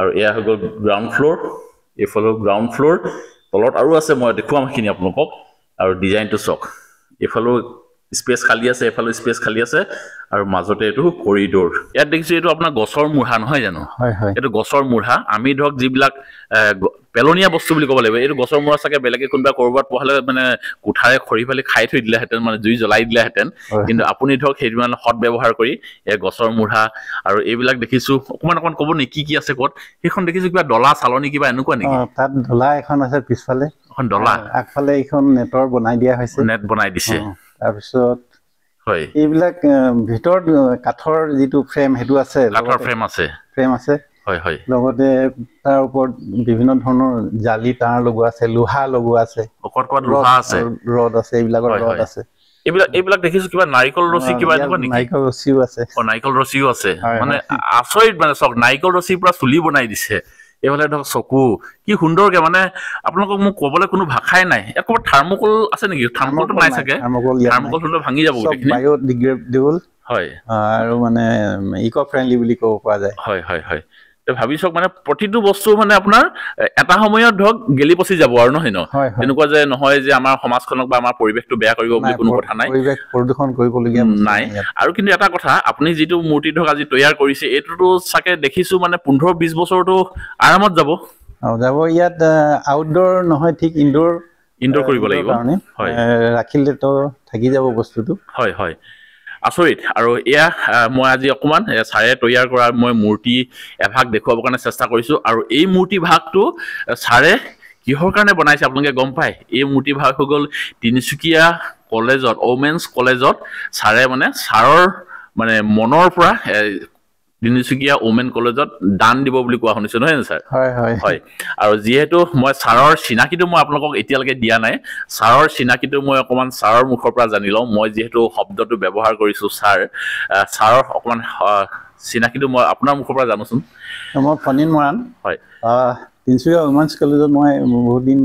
আৰু এয়া হৈ গ'ল গ্ৰাউণ্ড ফ্ল'ৰ এইফালে গ্ৰাউণ্ড ফ্ল'ৰ তলত আৰু আছে মই দেখুৱাম সেইখিনি আপোনালোকক আৰু ডিজাইনটো চাওক এইফালেও স্পেচ খালী আছে এফালেও স্পেচ খালী আছে আৰু মাজতে এইটো কৰিডৰ ইয়াত দেখিছোঁ এইটো আপোনাৰ গছৰ মূঢ়া নহয় জানো এইটো গছৰ মূঢ়া আমি ধৰক যিবিলাক পেলনীয়া বস্তু বুলি ক'ব লাগিব এইটো গছৰ মূঢ়া চাগে বেলেগে কোনোবা ক'ৰবাত পোৱালে মানে কোঠাৰে খৰি ফালি খাই থৈ দিলেহেঁতেন মানে জুই জ্বলাই দিলেহেঁতেন কিন্তু আপুনি ধৰক সেইটো মানে সৎ ব্যৱহাৰ কৰি এই গছৰ মূঢ়া আৰু এইবিলাক দেখিছোঁ অকণমান ক'ব নেকি কি আছে ক'ত সেইখন দেখিছোঁ কিবা ডলা চালনী কিবা এনেকুৱা নেকি তাত ডলা এখন আছে পিছফালে এখন ডলা আগফালে এইখন নেটৰ বনাই দিয়া হৈছে নেট বনাই দিছে তাৰপিছত হয় এইবিলাক ভিতৰত কাঠৰ যিটো ফ্ৰেম সেইটো আছে কাঠৰ ফ্ৰেম আছে হয় হয় লগতে তাৰ ওপৰত বিভিন্ন ধৰণৰ জালি তাঁৰ লগোৱা আছে লোহা লগোৱা আছে লোহা আছে ৰড আছে এইবিলাকৰ ৰড আছে এইবিলাক দেখিছোঁ কিবা নাৰিকল ৰছী কিবা এনেকুৱা নেকি নাৰিকল ৰছীও আছে নাৰিকল ৰছীও আছে মানে আচৰিত মানে চাওক নাৰিকল ৰছীৰ পৰা চুলি বনাই দিছে এইফালে ধৰক চকু কি সুন্দৰকে মানে আপোনালোকক মোক ক'বলৈ কোনো ভাষাই নাই ইয়াত ক'ৰবাত থাৰ্মোকল আছে নেকি থাৰ্মোকলটো নাই চাগে থাৰ্মোকল হ'লে ভাঙি যাব গোটেইখিনি বায়'ডিগ্ৰেডেবল হয় আৰু মানে ইক' ফ্ৰেণ্ডলি বুলি ক'ব পৰা যায় হয় হয় হয় ভাবি চাওক মানে প্ৰতিটো বস্তু মানে আপোনাৰ এটা সময়ত ধৰক গেলি পচি যাব আৰু নহয় ন তেনেকুৱা যে নহয় যে আমাৰ সমাজখনক বা আমাৰ পৰিৱেশটো বেয়া কৰিব বুলি কোনো কথা নাই পৰিৱেশ প্ৰদূষণ কৰিবলগীয়া নাই আৰু কিন্তু এটা কথা আপুনি যিটো মূৰ্তি ধৰক আজি তৈয়াৰ কৰিছে এইটোতো চাগে দেখিছোঁ মানে 15-20 বছৰটো আৰামত যাব ইয়াত আউটডোৰ নহয় ঠিক ইনডোৰ কৰিব লাগিব হয় ৰাখিলেতো থাকি যাব বস্তুটো হয় হয় আচৰিত আৰু এয়া মই আজি অকণমান ছাৰে তৈয়াৰ কৰা মই মূৰ্তি এভাগ দেখুৱাবৰ কাৰণে চেষ্টা কৰিছোঁ আৰু এই মূৰ্তি ভাগটো ছাৰে কিহৰ কাৰণে বনাইছে আপোনালোকে গম পায় এই মূৰ্তি ভাগ হৈ গ'ল তিনিচুকীয়া কলেজত ওমেন্স কলেজত ছাৰে মানে ছাৰৰ মানে মনৰ পৰা তিনিচুকীয়া ওমেন কলেজত দান দিব বুলি কোৱা শুনিছোঁ নহয় জানো ছাৰ হয় আৰু যিহেতু মই ছাৰৰ চিনাকিটো মই আপোনালোকক এতিয়ালৈকে দিয়া নাই ছাৰৰ চিনাকিটো মই অকণমান ছাৰৰ মুখৰ পৰা জানি লওঁ মই যিহেতু শব্দটো ব্যৱহাৰ কৰিছোঁ ছাৰৰ অকণমান চিনাকিটো মই আপোনাৰ মুখৰ পৰা জানোচোন মই ফণীন মৰাণ হয় তিনিচুকীয়া ওমেন্স কলেজত মই বহুত দিন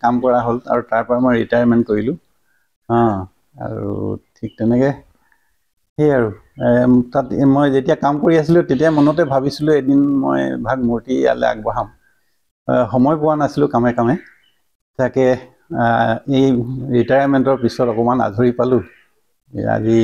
কাম কৰা হ'ল আৰু তাৰ পৰা মই ৰিটায়াৰমেণ্ট কৰিলোঁ আৰু ঠিক তেনেকৈ সেই আৰু তাত মই যেতিয়া কাম কৰি আছিলোঁ তেতিয়া মনতে ভাবিছিলোঁ এদিন মই ভাগ মূৰ্তি ইয়ালৈ আগবঢ়াম সময় পোৱা নাছিলোঁ কামে কামে তাকে এই ৰিটায়াৰমেণ্টৰ পিছত অকণমান আজৰি পালোঁ আজি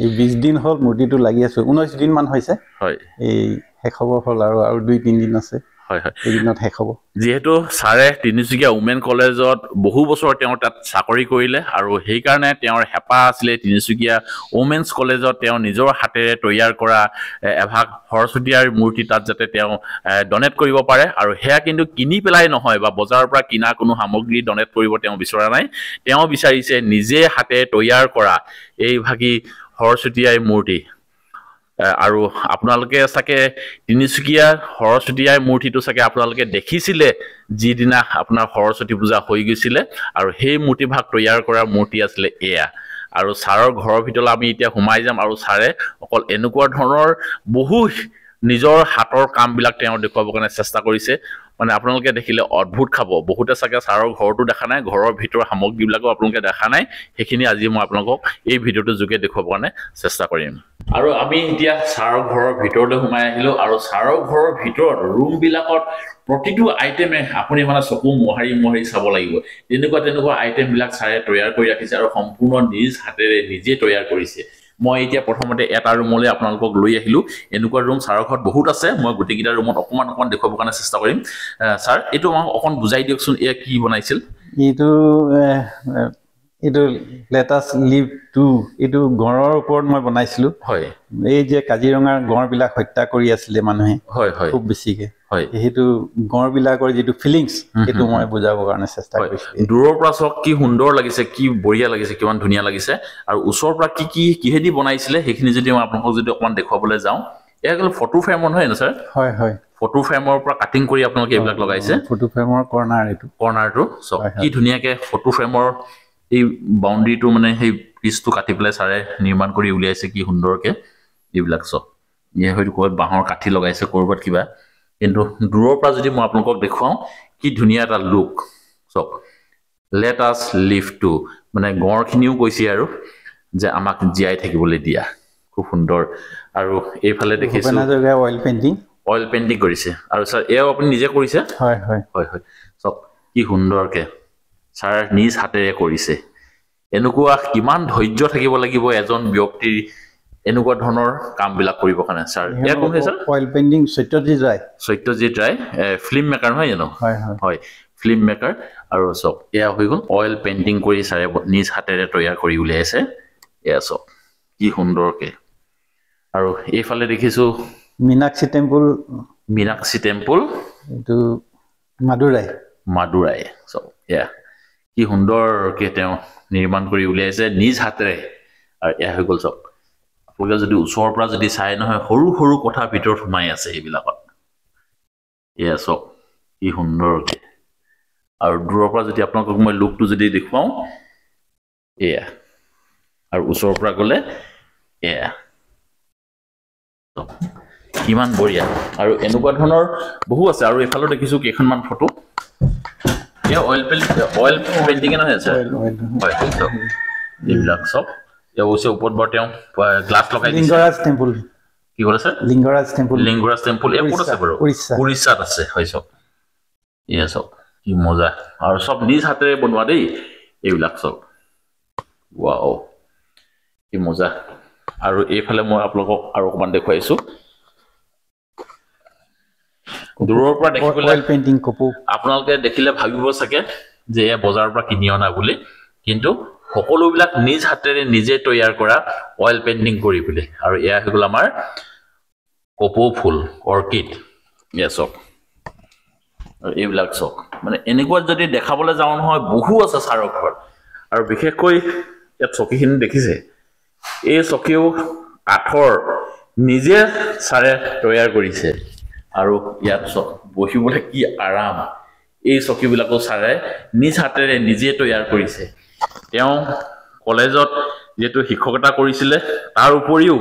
এই 20 দিন হ'ল মূৰ্তিটো লাগি আছোঁ 19 দিনমান হৈছে হয় এই শেষ হ'ব হ'ল আৰু 2-3 দিন আছে হয় হয় এইদিনত শেষ হ'ব যিহেতু ছাৰে তিনিচুকীয়া ওমেন কলেজত বহু বছৰ তেওঁ তাত চাকৰি কৰিলে আৰু সেইকাৰণে তেওঁৰ হেঁপাহ আছিলে তিনিচুকীয়া ওমেন্স কলেজত তেওঁ নিজৰ হাতেৰে তৈয়াৰ কৰা এভাগ সৰস্বতীয়াৰ মূৰ্তি তাত যাতে তেওঁ ডনেট কৰিব পাৰে আৰু সেয়া কিন্তু কিনি পেলাই নহয় বা বজাৰৰ পৰা কিনা কোনো সামগ্ৰী ডনেট কৰিব তেওঁ বিচৰা নাই তেওঁ বিচাৰিছে নিজে হাতে তৈয়াৰ কৰা এইভাগী সৰস্বতীয়াৰ মূৰ্তি আৰু আপোনালোকে চাগে তিনিচুকীয়া সৰস্বতীয়াৰ মূৰ্তিটো চাগে আপোনালোকে দেখিছিলে যিদিনা আপোনাৰ সৰস্বতী পূজা হৈ গৈছিলে আৰু সেই মূৰ্তিভাগ তৈয়াৰ কৰা মূৰ্তি আছিলে এয়া আৰু ছাৰৰ ঘৰৰ ভিতৰলৈ আমি এতিয়া সোমাই যাম আৰু ছাৰে অকল এনেকুৱা ধৰণৰ বহু নিজৰ হাতৰ কামবিলাক তেওঁ দেখুৱাবৰ কাৰণে চেষ্টা কৰিছে মানে আপোনালোকে দেখিলে অদ্ভুত খাব বহুতে চাগে ছাৰৰ ঘৰটো দেখা নাই ঘৰৰ ভিতৰৰ সামগ্ৰীবিলাকো আপোনালোকে দেখা নাই সেইখিনি আজি মই আপোনালোকক এই ভিডিঅ'টোৰ যোগে দেখুৱাবৰ কাৰণে চেষ্টা কৰিম আৰু আমি এতিয়া ছাৰৰ ঘৰৰ ভিতৰলৈ সোমাই আহিলোঁ আৰু ছাৰৰ ঘৰৰ ভিতৰত ৰুমবিলাকত প্ৰতিটো আইটেমে আপুনি মানে চকু মোহাৰি চাব লাগিব তেনেকুৱা আইটেমবিলাক ছাৰে তৈয়াৰ কৰি ৰাখিছে আৰু সম্পূৰ্ণ নিজ হাতেৰে নিজে তৈয়াৰ কৰিছে মই এতিয়া প্ৰথমতে এটা ৰুমলৈ আপোনালোকক লৈ আহিলোঁ এনেকুৱা ৰুম ছাৰৰ ঘৰত বহুত আছে মই গোটেইকেইটা ৰুমত অকণমান দেখুৱাবৰ কাৰণে চেষ্টা কৰিম ছাৰ এইটো আমাক অকণ বুজাই দিয়কচোন এয়া কি বনাইছিল এইটো লেটাছ লিভ 2 এইটো গঁড়ৰ ওপৰত মই বনাইছিলোঁ হয় এই যে কাজিৰঙাৰ গঁড়বিলাক হত্যা কৰি আছিলে মানুহে খুব বেছিকে সেইটো গঁড়বিলাকৰ যিটো ফিলিংছ সেইটো মই বুজাবৰ কাৰণে চেষ্টা কৰিছিলোঁ দূৰৰ পৰা চাওক কি সুন্দৰ লাগিছে কি বঢ়িয়া লাগিছে কিমান ধুনীয়া লাগিছে আৰু ওচৰৰ পৰা কিহেদি বনাইছিলে সেইখিনি যদি মই আপোনালোকক যদি অকণমান দেখুৱাবলৈ যাওঁ এয়া কিন্তু ফটো ফ্ৰেমৰ নহয় জানো ছাৰ হয় ফটো ফ্ৰেমৰ পৰা কাটিং কৰি আপোনালোকে এইবিলাক লগাইছে ফটো ফ্ৰেমৰ কৰ্নাৰটো চাওক কি ধুনীয়াকৈ ফটো ফ্ৰেমৰ এই বাউণ্ডেৰীটো মানে সেই পিচটো কাটি পেলাই ছাৰে নিৰ্মাণ কৰি উলিয়াইছে কি সুন্দৰকৈ এইবিলাক চব ইয়ে হয়তো ক'ৰবাত বাঁহৰ কাঠি লগাইছে ক'ৰবাত কিবা কিন্তু দূৰৰ পৰা যদি মই আপোনালোকক দেখুৱাওঁ কি ধুনীয়া এটা লুক চক লেট আছ লিভ টু মানে গঁড়খিনিও কৈছে আৰু যে আমাক জীয়াই থাকিবলৈ দিয়া খুব সুন্দৰ আৰু এইফালে দেখিছোঁ অইল পেইণ্টিং অইল পেইন্টিং কৰিছে আৰু স্যাৰ এও আপুনি নিজে কৰিছে হয় হয় হয় হয় সব কি সুন্দৰকে স্যাৰ নিজ হাতেৰে কৰিছে এনেকুৱা কিমান ধৈৰ্য থাকিব লাগিব এজন ব্যক্তিৰ এনেকুৱা ধৰণৰ কামবিলাক কৰিবৰ কাৰণে স্যাৰ এয়া কোন হয় স্যাৰ অইল পেইন্টিং সত্যজিৎ ৰায় ফিল্ম মেকাৰ নহয় জানো হয় হয় হয় ফিল্ম মেকাৰ আৰু সব এয়া হৈ গ'ল অইল পেইন্টিং কৰি স্যাৰে নিজ হাতেৰে তৈয়াৰ কৰি উলিয়াইছে এয়া সব কি সুন্দৰকে আৰু এইফালে দেখিছো মীনাক্ষী টেম্পল এইটো মাদুৰাই সব এয়া কি সুন্দৰকে তেওঁ নিৰ্মাণ কৰি উলিয়াইছে নিজ হাতেৰে আৰু এয়া হৈ গ'ল সব আপোনালোকে যদি ওচৰৰ পৰা যদি চাই নহয় সৰু সৰু কথা ভিতৰত সোমাই আছে এইবিলাকত এয়া সব কি সুন্দৰকে আৰু দূৰৰ পৰা যদি আপোনালোকক মই লুকটো যদি দেখুৱাও এয়া আৰু ওচৰৰ পৰা গ'লে এয়া কিমান বঢ়িয়া আৰু এনেকুৱা ধৰণৰ বহু আছে আৰু এফালে দেখিছো কেইখনমান ফটো এয়া অইল পেইন্টিং নহয় স্যাৰ হয় এইবিলাক সব এয়া অৱশ্যে ওপৰত বৰ তেওঁ গ্লাছ লগাই কি ক'লে স্যাৰ লিংগৰাজ টেম্পল এয়া ক'ত আছে বাৰু উৰিষ্যাত আছে হয় সব এয়া সব কি মজা আৰু সব নিজ হাতেৰে বনোৱা দেই এইবিলাক সব ৱাও কি মজা আৰু এইফালে মই আপোনালোকক আৰু অকমান দেখুৱাইছো দূৰৰ পৰা দেখিবলৈ অইল পেইন্টিং কপৌ আপোনালোকে দেখিলে ভাবিব চাগে যে এয়া বজাৰৰ পৰা কিনি অনা বুলি কিন্তু সকলোবিলাক নিজ হাতেৰে নিজে তৈয়াৰ কৰা অইল পেইন্টিং কৰি বুলি আৰু এয়া হৈ গ'ল আমাৰ কপৌ ফুল অৰ্কিড এয়া চক আৰু এইবিলাক চক মানে এনেকুৱা যদি দেখাবলৈ যাওঁ নহয় বহু আছে ছাৰৰ ঘৰত আৰু বিশেষকৈ ইয়াত চকীখিনি দেখিছে এই চকীও কাঠৰ নিজে ছাৰে তৈয়াৰ কৰিছে আৰু ইয়াত চক বহিবলৈ কি আৰাম এই চকীবিলাকো ছাৰে নিজ হাতেৰে নিজে তৈয়াৰ কৰিছে তেওঁ কলেজত যেটো শিক্ষকতা কৰিছিলে তাৰ উপৰিও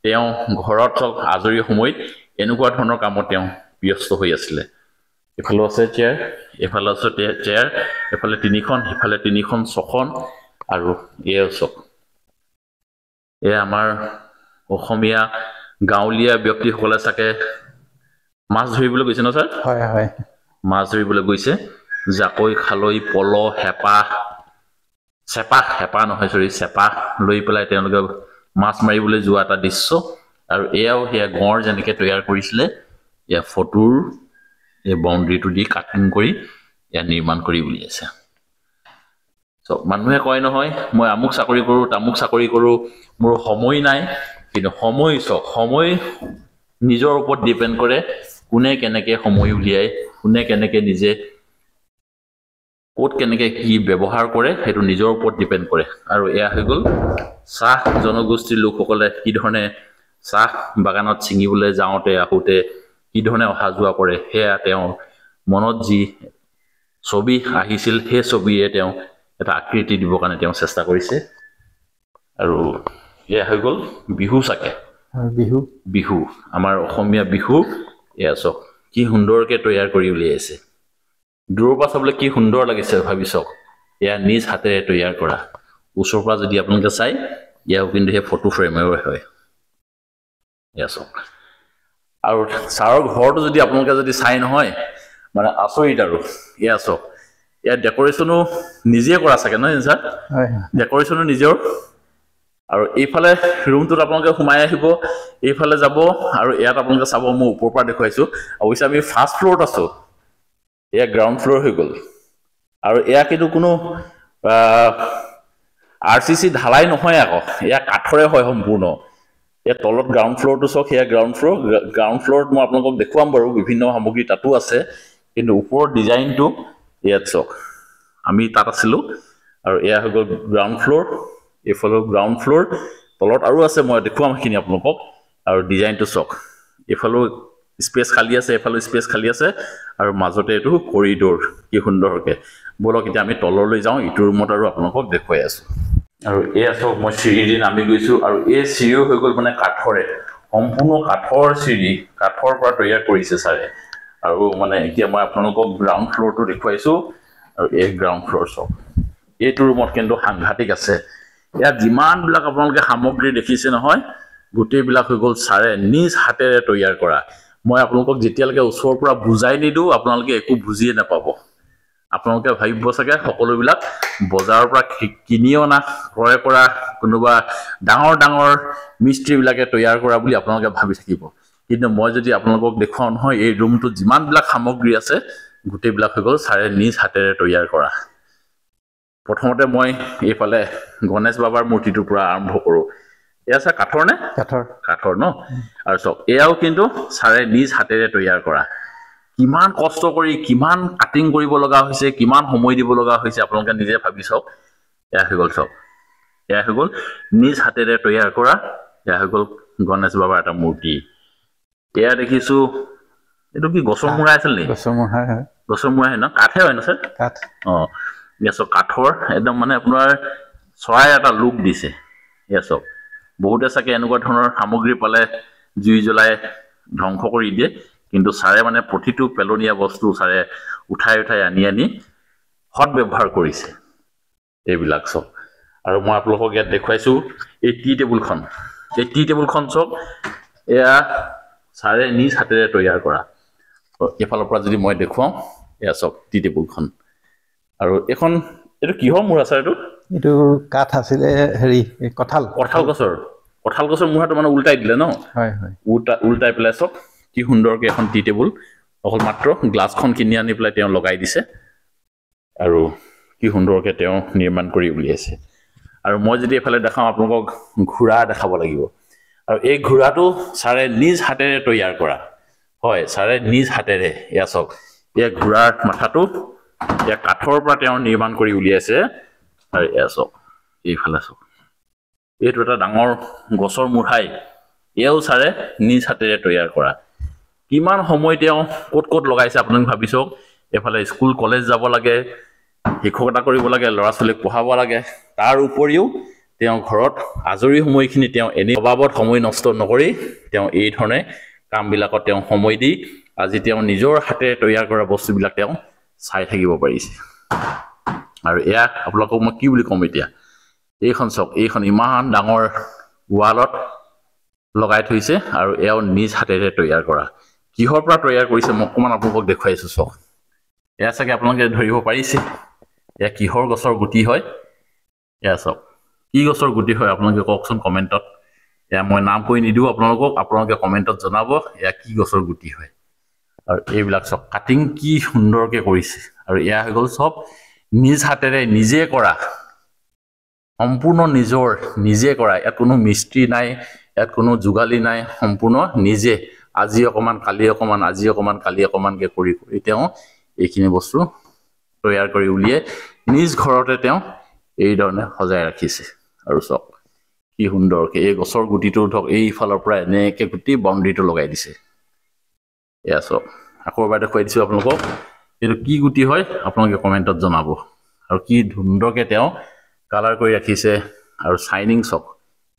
তেওঁ ঘৰত চক আজৰি সময়ত এনেকুৱা ধৰণৰ কামত তেওঁ ব্যস্ত হৈ আছিল এফালে আছে চেয়াৰ এফালে আছে চেয়াৰ এফালে তিনিখন এফালে তিনিখন ছখন আৰু এই চক এ আমাৰ অসমীয়া গাঁৱলীয়া ব্যক্তিসকলে চাকে মাছ ধৰিবলৈ গৈছে ন স্যাৰ হয় হয় মাছ ধৰিবলৈ গৈছে জাকৈ খালৈ পল হেপা নহয় সৰি চেপা লৈ পেলাই তেওঁলোকে মাছ মাৰিবলৈ যোৱা এটা দৃশ্য আৰু এয়াও হেয়া গড় যেনেকৈ তৈয়াৰ কৰিছিলে ইয়া ফটোৰ এই বাউণ্ডাৰীটো দি কাটিং কৰি ইয়া নিৰ্মাণ কৰি উলিয়াইছে সব মানুহে কয় নহয় মই আমুক চাকৰি কৰো তামুক চাকৰি কৰো মোৰ সময় নাই কিন্তু সময় নিজৰ ওপৰত ডিপেন্ড কৰে কোনে কেনেকে সময় উলিয়াই কোনে কেনেকে নিজে ক'ত কেনেকে কি ব্যৱহাৰ কৰে হেতু নিজৰ ওপৰত ডিপেন্ড কৰে আৰু এয়া হৈ গ'ল চাহ জনগোষ্ঠীৰ লোকসকলে কি ধৰণে চাহ বাগানত ছিঙিবলৈ যাওঁতে আহোতে কি ধৰণে অহা যোৱা কৰে হেয়া তেওঁ মনত যি ছবি আহিছিল হে ছবিয়ে তেওঁ এটা আকৃতি দিবৰ কাৰণে তেওঁ চেষ্টা কৰিছে আৰু এয়া হৈ গ'ল বিহু চাকে বিহু আমাৰ অসমীয়া বিহু এয়া চক কি সুন্দৰকে তৈয়াৰ কৰি উলিয়াইছে দূৰৰ পৰা চাবলৈ কি সুন্দৰ লাগিছে ভাবিছক এয়া নিজ হাতেৰে তৈয়াৰ কৰা ওচৰৰ পৰা যদি আপোনালোকে চাই ইয়াও কিন্তু হে ফটো ফ্ৰেমৰ হয় এয়া চক আৰু ছাৰৰ ঘৰটো যদি আপোনালোকে যদি চাই নহয় মানে আচৰিত আৰু এয়া চক এয়া ডেকোৰেশ্যনো নিজে কৰা চাগে নহয় স্যাৰ হয় ডেকোৰেশ্যনো নিজৰ আৰু এইফালে ৰুমটোত আপোনালোকে সোমাই আহিব এইফালে যাব আৰু ইয়াত আপোনালোকে চাব মই ওপৰৰ পৰা দেখুৱাইছো অৱশ্যে আমি ফাৰ্ষ্ট ফ্ল'ৰত আছো এয়া গ্ৰাউণ্ড ফ্ল'ৰ হৈ গ'ল আৰু এয়া কিন্তু কোনো আৰচিচি ঢালাই নহয় আকৌ এয়া কাঠৰে হয় সম্পূৰ্ণ এয়া তলত গ্ৰাউণ্ড ফ্ল'ৰটো চক সেয়া গ্ৰাউণ্ড ফ্ল'ৰত মই আপোনালোকক দেখুৱাম বাৰু বিভিন্ন সামগ্ৰী তাতো আছে কিন্তু ওপৰৰ ডিজাইনটো ইয়াত চক আমি তাত আছিলো আৰু এয়া হৈ গ'ল গ্ৰাউণ্ড ফ্ল'ৰ এইফালে গ্ৰাউণ্ড ফ্ল'ৰ তলত আৰু আছে মই দেখুৱাম সেইখিনি আপোনালোকক আৰু ডিজাইনটো চক এইফালে স্পেচ খালী আছে এফালে স্পেচ খালী আছে আৰু মাজতে এইটো কৰিডৰ কি সুন্দৰকে বলক এতিয়া আমি তললৈ যাওঁ ইটো ৰুমত আৰু আপোনালোকক দেখুৱাই আছো আৰু এই চক মই চিৰি নামি গৈছো আৰু এই চিৰিও হৈ গ'ল মানে কাঠৰে সম্পূৰ্ণ কাঠৰ চিৰি কাঠৰ পৰা তৈয়াৰ কৰিছে ছাৰে আৰু মানে এতিয়া মই আপোনালোকক গ্ৰাউণ্ড ফ্ল'ৰটো দেখুৱাইছো আৰু এই গ্ৰাউণ্ড ফ্ল'ৰ চক এইটো ৰুমত কিন্তু সাংঘাতিক আছে ইয়াত যিমানবিলাক আপোনালোকে সামগ্ৰী দেখিছে নহয় গোটেইবিলাক হৈ গ'ল ছাৰে নিজ হাতেৰে তৈয়াৰ কৰা মই আপোনালোকক যেতিয়ালৈকে ওচৰৰ পৰা বুজাই নিদিওঁ আপোনালোকে একো বুজিয়ে নাপাব আপোনালোকে ভাবিব চাগে সকলোবিলাক বজাৰৰ পৰা কিনি অনা ক্ৰয় কৰা কোনোবা ডাঙৰ ডাঙৰ মিস্ত্ৰীবিলাকে তৈয়াৰ কৰা বুলি আপোনালোকে ভাবি থাকিব কিন্তু মই যদি আপোনালোকক দেখুৱাও নহয় এই ৰুমটোত যিমানবিলাক সামগ্ৰী আছে গোটেইবিলাক হৈ গ'ল ছাৰে নিজ হাতেৰে তৈয়াৰ কৰা প্ৰথমতে মই এইফালে গণেশ বাবাৰ মূৰ্তিটোৰ পৰা আৰম্ভ কৰোঁ এয়া ছাৰ কাঠৰ নে কাঠৰ ন আৰু চাওক এয়াও কিন্তু ছাৰে নিজ হাতেৰে তৈয়াৰ কৰা কিমান কষ্ট কৰি কিমান কাটিং কৰিব লগা হৈছে কিমান সময় দিব লগা হৈছে আপোনালোকে নিজে ভাবি চাওক এয়া হৈ গ'ল চাওক এয়া হৈ গ'ল নিজ হাতেৰে তৈয়াৰ কৰা এয়া হৈ গ'ল গণেশ বাবাৰ এটা মূৰ্তি এয়া দেখিছোঁ এইটো কি গছৰ মূৰা আছিল নেকি গছৰ মূৰা হয় ন কাঠে হয় ন ছাৰ কাঠ অঁ এয়া চাওক কাঠৰ একদম মানে আপোনাৰ চৰাই এটা লুক দিছে এয়া চাওক বহুতে চাগে এনেকুৱা ধৰণৰ সামগ্ৰী পালে জুই জ্বলাই ধ্বংস কৰি দিয়ে কিন্তু ছাৰে মানে প্ৰতিটো পেলনীয়া বস্তু ছাৰে উঠাই আনি সৎ ব্যৱহাৰ কৰিছে এইবিলাক চব আৰু মই আপোনালোকক ইয়াত দেখুৱাইছোঁ এই টি টেবুলখন চব এয়া ছাৰে নিজ হাতেৰে তৈয়াৰ কৰা এইফালৰ পৰা যদি মই দেখুৱাওঁ এয়া চব টি টেবুলখন আৰু এইটো কিহৰ মূৰা ছাৰ এইটো কাঠ আছিলে হেৰি কঁঠাল গছৰ মূৰাটো মানে উল্টাই দিলে ন উল্টাই পেলাই চব কি সুন্দৰকৈ এখন টি টেবুল অকল মাত্ৰ গ্লাছখন কিনি আনি পেলাই তেওঁ লগাই দিছে আৰু কি সুন্দৰকৈ তেওঁ নিৰ্মাণ কৰি উলিয়াইছে আৰু মই যদি এইফালে দেখাওঁ আপোনালোকক ঘোঁৰা দেখাব লাগিব আৰু এই ঘোঁৰাটো ছাৰে নিজ হাতেৰে তৈয়াৰ কৰা হয় ছাৰে নিজ হাতেৰে এয়া চাওক এয়া ঘোঁৰাৰ মাথাটো এয়া কাঠৰ পৰা তেওঁ নিৰ্মাণ কৰি উলিয়াইছে আৰু এয়া চাওক এইফালে চাওক এইটো এটা ডাঙৰ গছৰ মূঢ়াই এয়াও ছাৰে নিজ হাতেৰে তৈয়াৰ কৰা কিমান সময় তেওঁ ক'ত লগাইছে আপোনালোকে ভাবি চাওক এইফালে স্কুল কলেজ যাব লাগে শিক্ষকতা কৰিব লাগে ল'ৰা ছোৱালীক পঢ়াব লাগে তাৰ উপৰিও তেওঁ ঘৰত আজৰি সময়খিনি তেওঁ এনেই অবাবত সময় নষ্ট নকৰি তেওঁ এই ধৰণে কামবিলাকত তেওঁ সময় দি আজি তেওঁ নিজৰ হাতেৰে তৈয়াৰ কৰা বস্তুবিলাক তেওঁ চাই থাকিব পাৰিছে আৰু এয়া আপোনালোকক মই কি বুলি ক'ম এতিয়া এইখন চাওক এইখন ইমান ডাঙৰ ৱালত লগাই থৈছে আৰু এয়াও নিজ হাতেৰে তৈয়াৰ কৰা কিহৰ পৰা তৈয়াৰ কৰিছে মই অকণমান আপোনালোকক দেখুৱাইছোঁ চাওক এয়া চাগে আপোনালোকে ধৰিব পাৰিছে এয়া কিহৰ গছৰ গুটি হয় এয়া চাওক কি গছৰ গুটি হয় আপোনালোকে কওকচোন কমেণ্টত এয়া মই নাম কৈ নিদিওঁ আপোনালোকে কমেণ্টত জনাব এয়া কি গছৰ গুটি হয় আৰু এইবিলাক চব কাটিং কি সুন্দৰকৈ কৰিছে আৰু এয়া হৈ গ'ল চব নিজ হাতেৰে নিজে কৰা সম্পূৰ্ণ নিজে কৰা ইয়াত কোনো মিস্ত্ৰী নাই ইয়াত কোনো যোগালী নাই সম্পূৰ্ণ নিজে আজি অকণমান কালি অকণমান আজি অকণমান কালি অকণমানকৈ কৰি তেওঁ এইখিনি বস্তু তৈয়াৰ কৰি উলিয়াই নিজ ঘৰতে তেওঁ এইধৰণে সজাই ৰাখিছে আৰু চাওক কি সুন্দৰকৈ এই গছৰ গুটিটো ধৰক এইফালৰ পৰা এনেকৈ গোটেই বাউণ্ডেৰীটো লগাই দিছে এয়া চাওক আকৌ এবাৰ দেখুৱাই দিছোঁ আপোনালোকক এইটো কি গুটি হয় আপোনালোকে কমেণ্টত জনাব আৰু কি সুন্দৰকৈ তেওঁ কালাৰ কৰি ৰাখিছে আৰু চাইনিং চাওক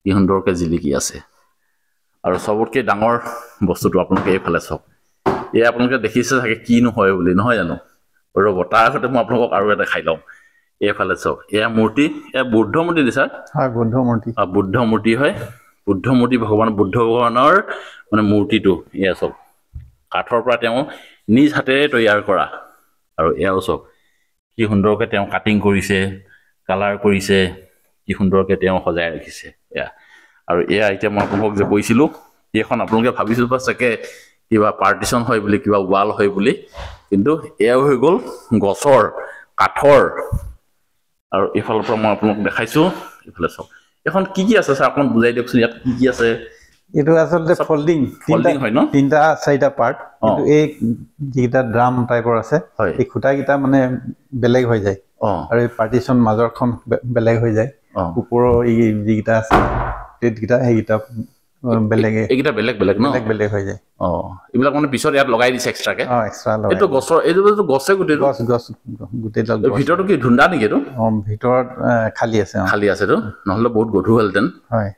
কি সুন্দৰকৈ জিলিকি আছে আৰু চবতকৈ ডাঙৰ বস্তুটো আপোনালোকে এইফালে চাওক এয়া আপোনালোকে দেখিছে চাগে কিনো হয় বুলি নহয় জানো ৰ'ব তাৰ আগতে মই আপোনালোকক আৰু এটা দেখাই লওঁ এইফালে চাওক এয়া মূৰ্তি এয়া বুদ্ধ মূৰ্তি দিছা বুদ্ধ মূৰ্তি হয় বুদ্ধ মূৰ্তি বুদ্ধ ভগৱানৰ মানে মূৰ্তিটো এয়া চাওক কাঠৰ পৰা তেওঁ নিজ হাতেৰে তৈয়াৰ কৰা আৰু এয়াও চাওক কি সুন্দৰকৈ তেওঁ কাটিং কৰিছে কালাৰ কৰিছে কি সুন্দৰকৈ তেওঁ সজাই ৰাখিছে এয়া আৰু এয়া এতিয়া মই আপোনালোকক যে কৈছিলোঁ এইখন আপোনালোকে ভাবিছোঁ চাগে কিবা পাৰ্টিশ্যন হয় বুলি কিবা ৱাল হয় বুলি কিন্তু এয়াও হৈ গ'ল গছৰ কাঠৰ আৰু এইফালৰ পৰা মই আপোনালোকক দেখাইছোঁ এইফালে চাওক এখন কি আছে ছাৰ অকণমান বুজাই দিয়কচোন ইয়াত কি আছে এইটো আচলতে ফল্ডিং হয় ন 3-4টা পাৰ্ট কিন্তু এই যিকেইটা ড্ৰাম টাইপৰ আছে এই খুঁটাকেইটা মানে বেলেগ হৈ যায় আৰু এই পাৰ্টিশ্যন মাজৰখন বেলেগ হৈ যায় ওপৰৰ এই যিকেইটা আছে প্লেটকেইটা সেইকেইটা বেলেগ ন বেলেগ হৈ যায় এইবিলাক মানে পিছত ইয়াত লগাই দিছে এক্সট্ৰাকে এইটো গছৰ এইটো গছে গোটেইডাল ভিতৰতো কি ধুন্দা নেকি এইটো ভিতৰত খালী আছেতো নহ'লে বহুত গধুৰ হ'লহেঁতেন হয়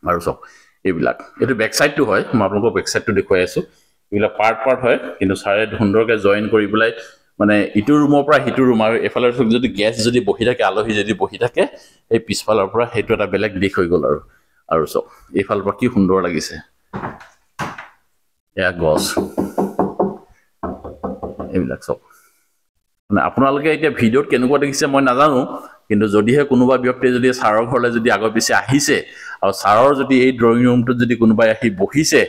আৰু চাওক এইবিলাক এইটো বেক চাইডটো হয় মই আপোনালোকক বেক চাইডটো দেখুৱাই আছোঁ এইবিলাক পাৰ্ট হয় কিন্তু ছাৰে সুন্দৰকৈ জইন কৰি পেলাই মানে ইটো ৰুমৰ পৰা সিটো ৰুম আৰু এইফালে যদি গেছ যদি বহি থাকে আলহী যদি বহি থাকে এই পিছফালৰ পৰা সেইটো এটা বেলেগ দিশ হৈ গ'ল আৰু চাওক এইফালৰ পৰা কি সুন্দৰ লাগিছে এয়া গছ এইবিলাক চব মানে আপোনালোকে এতিয়া ভিডিঅ'ত কেনেকুৱা দেখিছে মই নাজানো কিন্তু যদিহে কোনোবা ব্যক্তিয়ে যদি ছাৰৰ ঘৰলৈ যদি আগৰ পিছে আহিছে আৰু ছাৰৰ যদি এই ড্ৰয়িং ৰুমটোত যদি কোনোবাই আহি বহিছে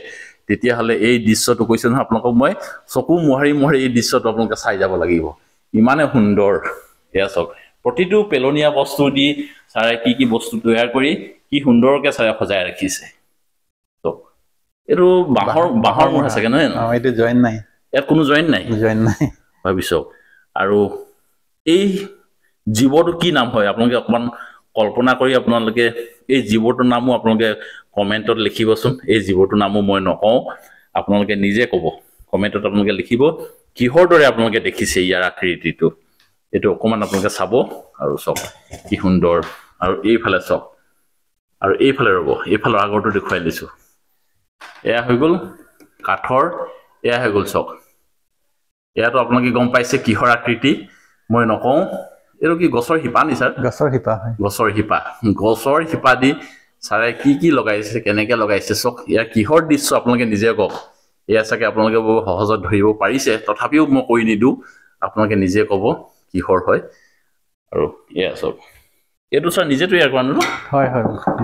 তেতিয়াহ'লে এই দৃশ্যটো কৈছে নহয় আপোনালোকক মই চকু মোহাৰি মোহাৰি এই দৃশ্যটো আপোনালোকে চাই যাব লাগিব ইমানে সুন্দৰ এয়া চাওক প্ৰতিটো পেলনীয়া বস্তু দি ছাৰে কি বস্তু তৈয়াৰ কৰি কি সুন্দৰকৈ ছাৰে সজাই ৰাখিছে চাওক এইটো বাঁহৰ মুঢ়া চাগে নহয় এইটো জইন নাই ইয়াত কোনো জইন নাই ভাবিছো আৰু এই জীৱটো কি নাম হয় আপোনালোকে অকমান কল্পনা কৰি আপোনালোকে এই জীৱটোৰ নামো আপোনালোকে কমেণ্টত লিখিবচোন এই জীৱটোৰ নামো মই নকওঁ আপোনালোকে নিজে ক'ব কমেণ্টত আপোনালোকে লিখিব কিহৰ দৰে আপোনালোকে দেখিছে ইয়াৰ আকৃতিটো এইটো অকমান আপোনালোকে চাব আৰু চাওক কি সুন্দৰ আৰু এইফালে চাওক আৰু এইফালে ৰ'ব এইফালৰ আগৰটো দেখুৱাই দিছোঁ এয়া হৈ গ'ল কাঠৰ এয়া হৈ গ'ল চাওক ইয়াতো আপোনালোকে গম পাইছে কিহৰ আকৃতি মই নকওঁ এইটো কি গছৰ শিপা নি ছাৰ গছৰ শিপা দি ছাৰে কি লগাইছে কেনেকৈ লগাইছে চাওক ইয়াৰ কিহৰ দৃশ্য আপোনালোকে নিজে কওক এয়া চাগে আপোনালোকে বহু সহজত ধৰিব পাৰিছে তথাপিও মই কৈ নিদিওঁ আপোনালোকে নিজে ক'ব কিহৰ হয় আৰু এয়া চাওক এইটো ছাৰ নিজে তৈয়াৰ কৰা ন হয়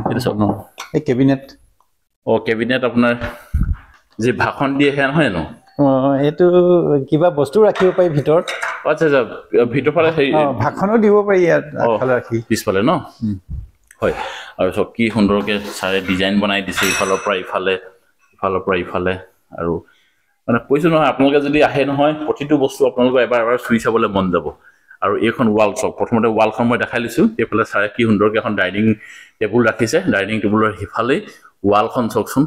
এইটো চাওক ন এই কেবিনেট আপোনাৰ যি ভাষণ দিয়ে সেয়া নহয় জানো এইটো কিবা বস্তু ৰাখিব পাৰি ভিতৰত আচ্ছা ভিতৰ ফালে ভাষণো দিব পাৰি ইয়াত আগফালে ৰাখি পিছফালে ন হয় আৰু চব কি সুন্দৰকৈ ছাৰে ডিজাইন বনাই দিছে ইফালৰ পৰা ইফালে আৰু মানে কৈছোঁ নহয় আপোনালোকে যদি আহে নহয় প্ৰতিটো বস্তু আপোনালোকৰ এবাৰ চুই চাবলৈ মন যাব আৰু এইখন ৱাল চক প্ৰথমতে ৱালখন মই দেখাই লৈছোঁ এইফালে ছাৰে কি সুন্দৰকৈ এখন ডাইনিং টেবুল ৰাখিছে ডাইনিং টেবুলৰ সিফালেই ৱালখন চাওকচোন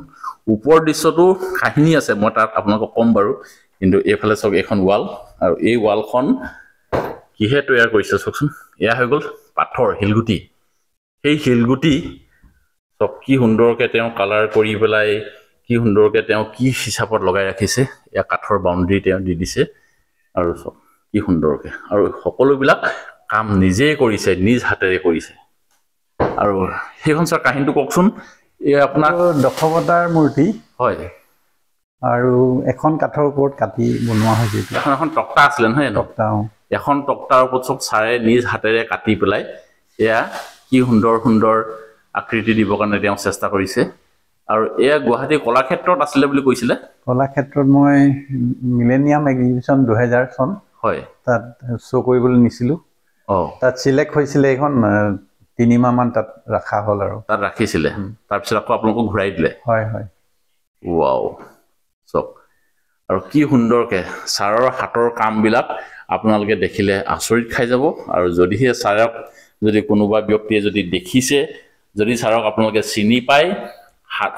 ওপৰৰ দৃশ্যটো কাহিনী আছে মই তাত আপোনালোকক ক'ম বাৰু কিন্তু এইফালে চাওক এইখন ৱাল আৰু এই ৱালখন কিহে তৈয়াৰ কৰিছে চাওকচোন এয়া হৈ গ'ল পাথৰ শিলগুটি সেই শিলগুটি চব কি সুন্দৰকৈ তেওঁ কালাৰ কৰি পেলাই কি সুন্দৰকৈ তেওঁ কি হিচাপত লগাই ৰাখিছে এয়া কাঠৰ বাউণ্ডেৰী তেওঁ দি দিছে আৰু চব কি সুন্দৰকৈ আৰু সকলোবিলাক কাম নিজেই কৰিছে নিজ হাতেৰে কৰিছে আৰু সেইখন ছাৰ কাহিনীটো কওকচোন এই আপোনাৰ দশৱতাৰ মূৰ্তি হয় আৰু এখন কাঠৰ ওপৰত কাটি বনোৱা হৈছে এখন তক্তা আছিলে নহয় এখন তক্তাৰ ওপৰত চব ছাৰে নিজ হাতেৰে কাটি পেলাই এয়া কি সুন্দৰ আকৃতি দিবৰ কাৰণে তেওঁ চেষ্টা কৰিছে আৰু এয়া গুৱাহাটী কলাক্ষেত্ৰত আছিলে বুলি কৈছিলে কলাক্ষেত্ৰত মই মিলেনিয়াম এক্সিবিশ্যন 2000 চন হয় তাত শ্ব' কৰিবলৈ নিছিলোঁ তাত চিলেক্ট হৈছিলে এইখন 3 মাহমান তাত ৰখা হ'ল আৰু তাত ৰাখিছিলে তাৰপিছত আকৌ আপোনালোকক ঘূৰাই দিলে হয় ৱাও চক আৰু কি সুন্দৰকৈ ছাৰৰ হাতৰ কামবিলাক আপোনালোকে দেখিলে আচৰিত খাই যাব আৰু যদিহে ছাৰক যদি কোনোবা ব্যক্তিয়ে যদি দেখিছে যদি ছাৰক আপোনালোকে চিনি পায়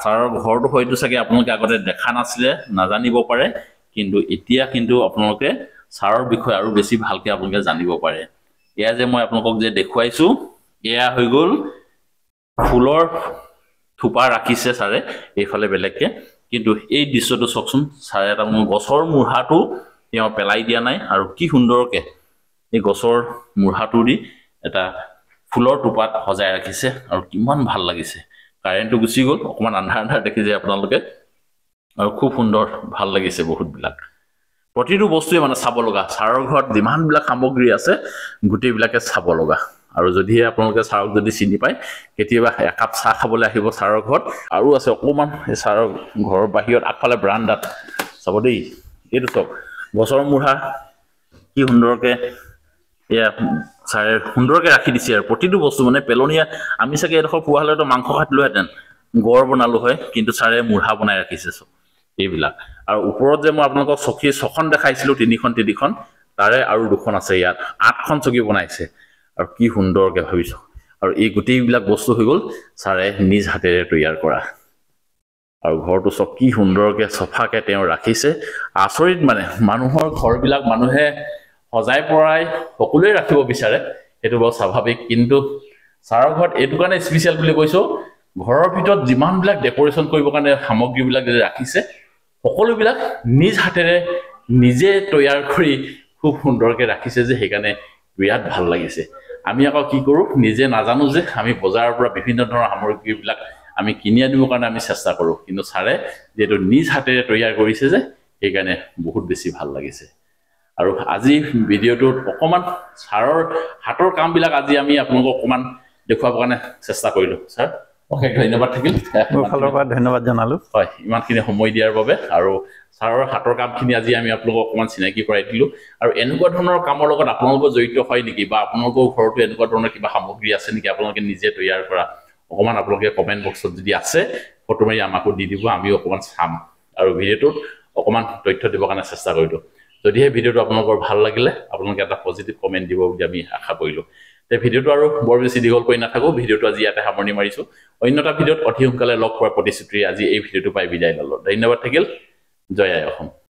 ছাৰৰ ঘৰটো হয়তো চাগে আপোনালোকে আগতে দেখা নাছিলে নাজানিব পাৰে কিন্তু এতিয়া কিন্তু আপোনালোকে ছাৰৰ বিষয়ে আৰু বেছি ভালকৈ আপোনালোকে জানিব পাৰে এয়া যে মই আপোনালোকক যে দেখুৱাইছোঁ এয়া হৈ গ'ল ফুলৰ থোপা ৰাখিছে ছাৰে এইফালে বেলেগকৈ কিন্তু এই দৃশ্যটো চাওকচোন ছাৰে এটা গছৰ মূঢ়াটো তেওঁ পেলাই দিয়া নাই আৰু কি সুন্দৰকৈ এই গছৰ মূঢ়াটো দি এটা ফুলৰ টোপাত সজাই ৰাখিছে আৰু কিমান ভাল লাগিছে কাৰেণ্টটো গুচি গ'ল অকণমান আন্ধাৰ দেখি যায় আপোনালোকে আৰু খুব সুন্দৰ ভাল লাগিছে বহুতবিলাক প্ৰতিটো বস্তুৱে মানে চাব লগা ছাৰৰ ঘৰত যিমানবিলাক সামগ্ৰী আছে গোটেইবিলাকে চাব লগা আৰু যদিহে আপোনালোকে ছাৰক যদি চিনি পায় কেতিয়াবা একাপ চাহ খাবলৈ আহিব ছাৰৰ ঘৰত আৰু আছে অকণমান এই ছাৰৰ ঘৰৰ বাহিৰত আগফালে ব্ৰাণ্ডাত চাব দেই এইটো চাওক গছৰ মূঢ়া কি সুন্দৰকৈ এয়া ছাৰে সুন্দৰকৈ ৰাখি দিছে আৰু প্ৰতিটো বস্তু মানে পেলনীয়া আমি চাগে এডোখৰ পোৱা হ'লেতো মাংস কাটিলোহেঁতেন গড় বনালোঁ হয় কিন্তু ছাৰে মূঢ়া বনাই ৰাখিছে চব এইবিলাক আৰু ওপৰত যে মই আপোনালোকক চকী 6খন দেখাইছিলোঁ 3খন তাৰে আৰু 2খন আছে ইয়াত 8খন চকী বনাইছে আৰু কি সুন্দৰকৈ ভাবিছোঁ আৰু এই গোটেইবিলাক বস্তু হৈ গ'ল ছাৰে নিজ হাতেৰে তৈয়াৰ কৰা আৰু ঘৰটো চব কি সুন্দৰকৈ চফাকৈ তেওঁ ৰাখিছে আচৰিত মানে মানুহৰ ঘৰবিলাক মানুহে সজাই পৰাই সকলোৱে ৰাখিব বিচাৰে সেইটো বৰ স্বাভাৱিক কিন্তু ছাৰৰ ঘৰত এইটো কাৰণে স্পেচিয়েল বুলি কৈছোঁ ঘৰৰ ভিতৰত যিমানবিলাক ডেকৰেশ্যন কৰিবৰ কাৰণে সামগ্ৰীবিলাক যে ৰাখিছে সকলোবিলাক নিজ হাতেৰে নিজে তৈয়াৰ কৰি খুব সুন্দৰকৈ ৰাখিছে যে সেইকাৰণে বিৰাট ভাল লাগিছে আমি আকৌ কি কৰোঁ নিজে নাজানো যে আমি বজাৰৰ পৰা বিভিন্ন ধৰণৰ সামগ্ৰীবিলাক আমি কিনি আনিবৰ কাৰণে আমি চেষ্টা কৰোঁ কিন্তু ছাৰে যেটো নিজ হাতেৰে তৈয়াৰ কৰিছে যে এই কাৰণে বহুত বেছি ভাল লাগিছে আৰু আজি ভিডিওটোত অকমান ছাৰৰ হাতৰ কামবিলাক আজি আমি আপোনালোকক অকমান দেখুৱাবৰ কাৰণে চেষ্টা কৰিলো ছাৰ অশেষ ধন্যবাদ থাকিল মোৰ ফালৰ পৰা ধন্যবাদ জনালো হয় ইমানখিনি সময় দিয়াৰ বাবে আৰু ছাৰৰ হাতৰ কামখিনি আজি আমি আপোনালোকক অকমান চিনাকি কৰাই দিলো আৰু এনেকুৱা ধৰণৰ কামৰ লগত আপোনালোকৰ জড়িত হয় নেকি বা আপোনালোকৰ ঘৰতো এনেকুৱা ধৰণৰ কিবা সামগ্ৰী আছে নেকি আপোনালোকে নিজে তৈয়াৰ কৰা অকমান আপোনালোকে কমেন্ট বক্সত যদি আছে ফটো মাৰি আমাকো দি দিব আমি অকমান চাম আৰু ভিডিওটোত অকমান তথ্য দিবৰ কাৰণে চেষ্টা কৰিলো যদিহে ভিডিওটো আপোনালোকৰ ভাল লাগিলে আপোনালোকে এটা পজিটিভ কমেন্ট দিব বুলি আমি আশা কৰিলো তে ভিডিওটো আৰু বৰ বেছি দীঘল কৰি নাথাকো ভিডিওটো আজি ইয়াতে সামৰণি মাৰিছো অন্যটা ভিডিওত অতি সোনকালে লগ পোৱাৰ প্ৰতিশ্ৰুতি আজি এই ভিডিওটো পাই বিদায় ললো ধন্যবাদ থাকিল জয় আই অসম